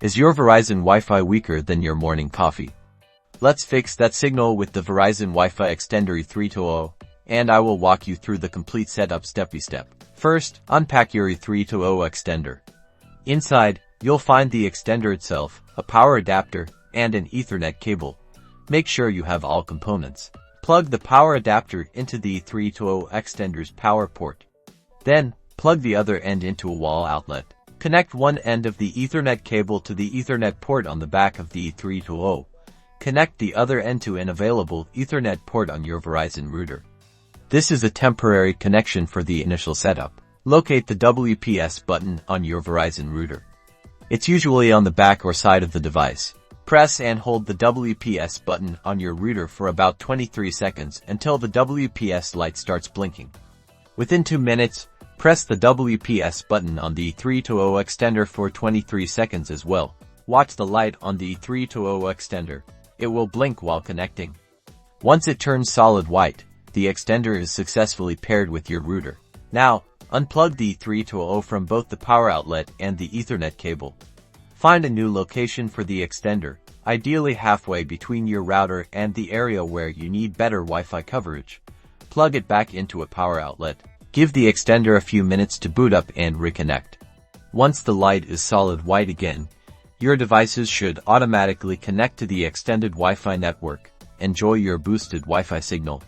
Is your Verizon Wi-Fi weaker than your morning coffee? Let's fix that signal with the Verizon Wi-Fi Extender E3200, and I will walk you through the complete setup step by step. First, unpack your E3200 extender. Inside, you'll find the extender itself, a power adapter, and an Ethernet cable. Make sure you have all components. Plug the power adapter into the E3200 extender's power port. Then, plug the other end into a wall outlet. Connect one end of the Ethernet cable to the Ethernet port on the back of the E3200. Connect the other end to an available Ethernet port on your Verizon router. This is a temporary connection for the initial setup. Locate the WPS button on your Verizon router. It's usually on the back or side of the device. Press and hold the WPS button on your router for about 23 seconds until the WPS light starts blinking. Within 2 minutes, press the WPS button on the E3200 extender for 23 seconds as well. Watch the light on the E3200 extender. It will blink while connecting. Once it turns solid white, the extender is successfully paired with your router. Now, unplug the E3200 from both the power outlet and the Ethernet cable. Find a new location for the extender, ideally halfway between your router and the area where you need better Wi-Fi coverage. Plug it back into a power outlet. Give the extender a few minutes to boot up and reconnect. Once the light is solid white again, your devices should automatically connect to the extended Wi-Fi network. Enjoy your boosted Wi-Fi signal.